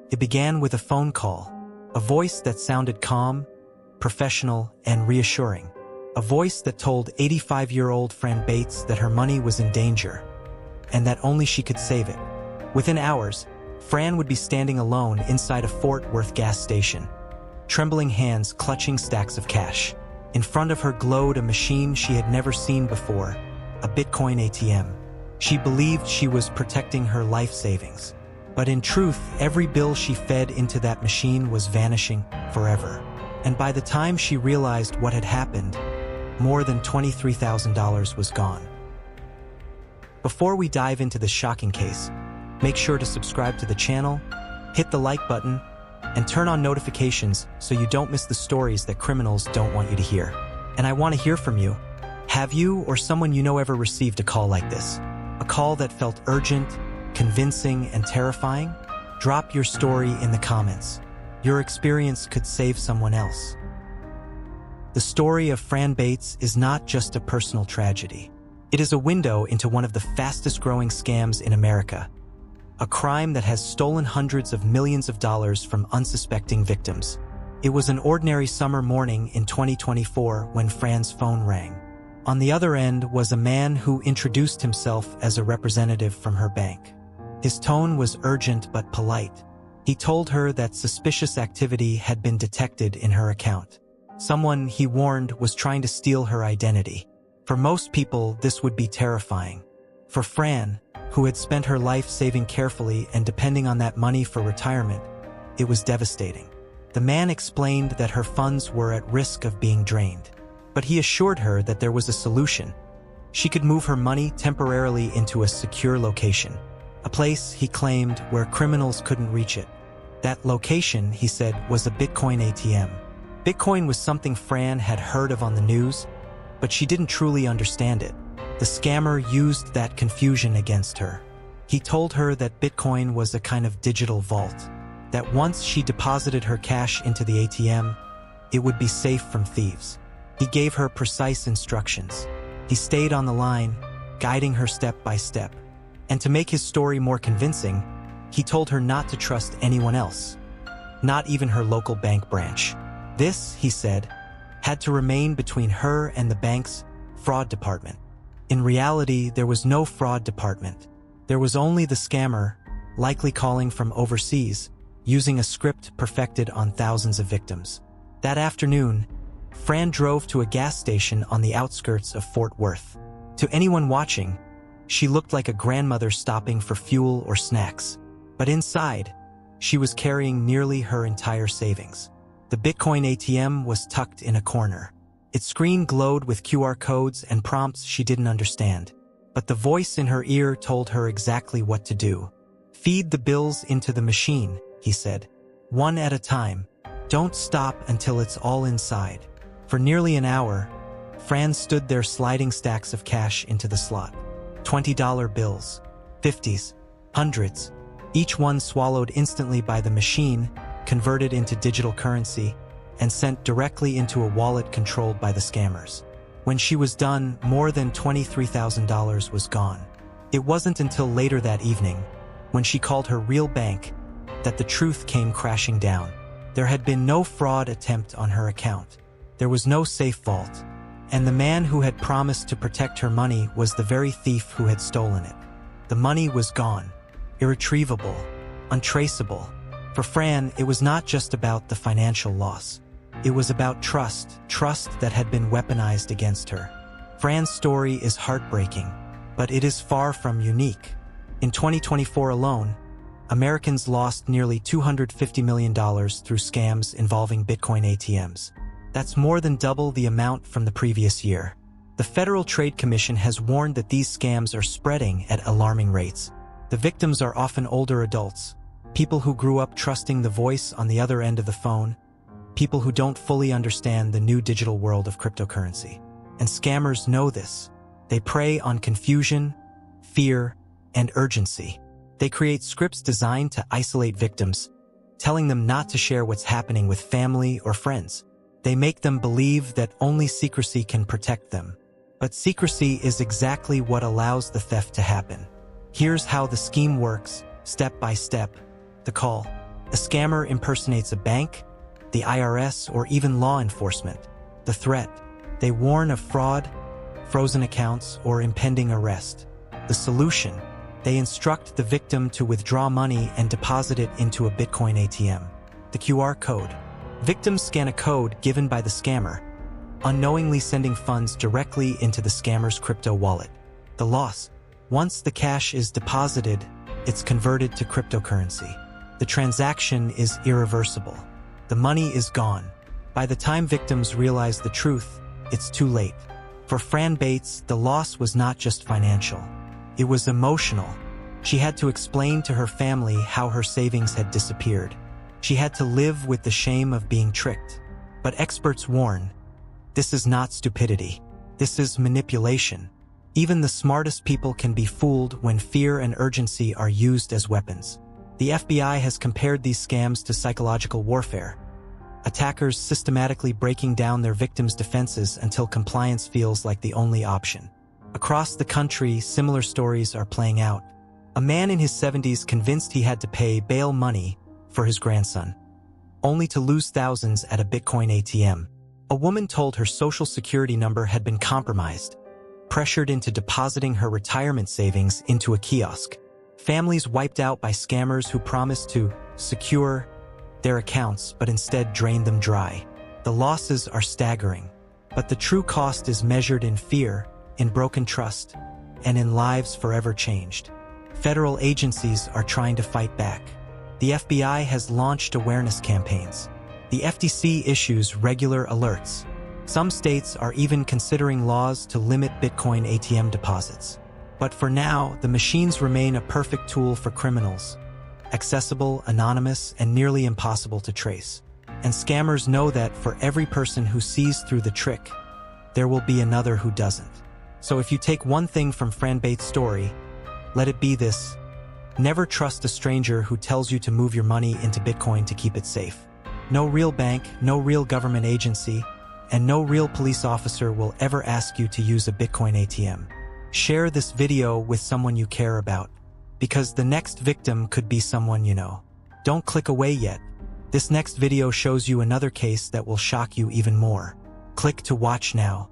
It began with a phone call, a voice that sounded calm, professional, and reassuring. A voice that told 85-year-old Fran Bates that her money was in danger, and that only she could save it. Within hours, Fran would be standing alone inside a Fort Worth gas station, trembling hands clutching stacks of cash. In front of her glowed a machine she had never seen before, a Bitcoin ATM. She believed she was protecting her life savings. But in truth, every bill she fed into that machine was vanishing forever. And by the time she realized what had happened, more than $23,000 was gone. Before we dive into this shocking case, make sure to subscribe to the channel, hit the like button, and turn on notifications so you don't miss the stories that criminals don't want you to hear. And I want to hear from you. Have you or someone you know ever received a call like this? A call that felt urgent, convincing, and terrifying? Drop your story in the comments. Your experience could save someone else. The story of Fran Bates is not just a personal tragedy. It is a window into one of the fastest-growing scams in America, a crime that has stolen hundreds of millions of dollars from unsuspecting victims. It was an ordinary summer morning in 2024 when Fran's phone rang. On the other end was a man who introduced himself as a representative from her bank. His tone was urgent but polite. He told her that suspicious activity had been detected in her account. Someone, he warned, was trying to steal her identity. For most people, this would be terrifying. For Fran, who had spent her life saving carefully and depending on that money for retirement, it was devastating. The man explained that her funds were at risk of being drained, but he assured her that there was a solution. She could move her money temporarily into a secure location, a place, he claimed, where criminals couldn't reach it. That location, he said, was a Bitcoin ATM. Bitcoin was something Fran had heard of on the news, but she didn't truly understand it. The scammer used that confusion against her. He told her that Bitcoin was a kind of digital vault, that once she deposited her cash into the ATM, it would be safe from thieves. He gave her precise instructions. He stayed on the line, guiding her step by step. And to make his story more convincing, he told her not to trust anyone else, not even her local bank branch. This, he said, had to remain between her and the bank's fraud department. In reality, there was no fraud department. There was only the scammer, likely calling from overseas, using a script perfected on thousands of victims. That afternoon, Fran drove to a gas station on the outskirts of Fort Worth. To anyone watching, she looked like a grandmother stopping for fuel or snacks. But inside, she was carrying nearly her entire savings. The Bitcoin ATM was tucked in a corner. Its screen glowed with QR codes and prompts she didn't understand. But the voice in her ear told her exactly what to do. Feed the bills into the machine, he said. One at a time. Don't stop until it's all inside. For nearly an hour, Fran stood there sliding stacks of cash into the slot. $20 bills, 50s, hundreds, each one swallowed instantly by the machine, converted into digital currency, and sent directly into a wallet controlled by the scammers. When she was done, more than $23,000 was gone. It wasn't until later that evening, when she called her real bank, that the truth came crashing down. There had been no fraud attempt on her account. There was no safe vault. And the man who had promised to protect her money was the very thief who had stolen it. The money was gone, irretrievable, untraceable. For Fran, it was not just about the financial loss. It was about trust that had been weaponized against her. Fran's story is heartbreaking, but it is far from unique. In 2024 alone, Americans lost nearly $250 million through scams involving Bitcoin ATMs. That's more than double the amount from the previous year. The Federal Trade Commission has warned that these scams are spreading at alarming rates. The victims are often older adults, people who grew up trusting the voice on the other end of the phone, people who don't fully understand the new digital world of cryptocurrency. And scammers know this. They prey on confusion, fear, and urgency. They create scripts designed to isolate victims, telling them not to share what's happening with family or friends. They make them believe that only secrecy can protect them. But secrecy is exactly what allows the theft to happen. Here's how the scheme works, step by step. The call. A scammer impersonates a bank, the IRS, or even law enforcement. The threat: they warn of fraud, frozen accounts, or impending arrest. The solution: they instruct the victim to withdraw money and deposit it into a Bitcoin ATM. The QR code. Victims scan a code given by the scammer, unknowingly sending funds directly into the scammer's crypto wallet. The loss: once the cash is deposited, it's converted to cryptocurrency. The transaction is irreversible. The money is gone. By the time victims realize the truth, it's too late. For Fran Bates, the loss was not just financial. It was emotional. She had to explain to her family how her savings had disappeared. She had to live with the shame of being tricked. But experts warn, this is not stupidity. This is manipulation. Even the smartest people can be fooled when fear and urgency are used as weapons. The FBI has compared these scams to psychological warfare. Attackers systematically breaking down their victims' defenses until compliance feels like the only option. Across the country, similar stories are playing out. A man in his 70s convinced he had to pay bail money for his grandson, only to lose thousands at a Bitcoin ATM. A woman told her social security number had been compromised, pressured into depositing her retirement savings into a kiosk. Families wiped out by scammers who promised to secure their accounts but instead drained them dry. The losses are staggering, but the true cost is measured in fear, in broken trust, and in lives forever changed. Federal agencies are trying to fight back. The FBI has launched awareness campaigns. The FTC issues regular alerts. Some states are even considering laws to limit Bitcoin ATM deposits. But for now, the machines remain a perfect tool for criminals. Accessible, anonymous, and nearly impossible to trace. And scammers know that for every person who sees through the trick, there will be another who doesn't. So if you take one thing from Fran Bates' story, let it be this: never trust a stranger who tells you to move your money into Bitcoin to keep it safe. No real bank, no real government agency, and no real police officer will ever ask you to use a Bitcoin ATM. Share this video with someone you care about, because the next victim could be someone you know. Don't click away yet. This next video shows you another case that will shock you even more. Click to watch now.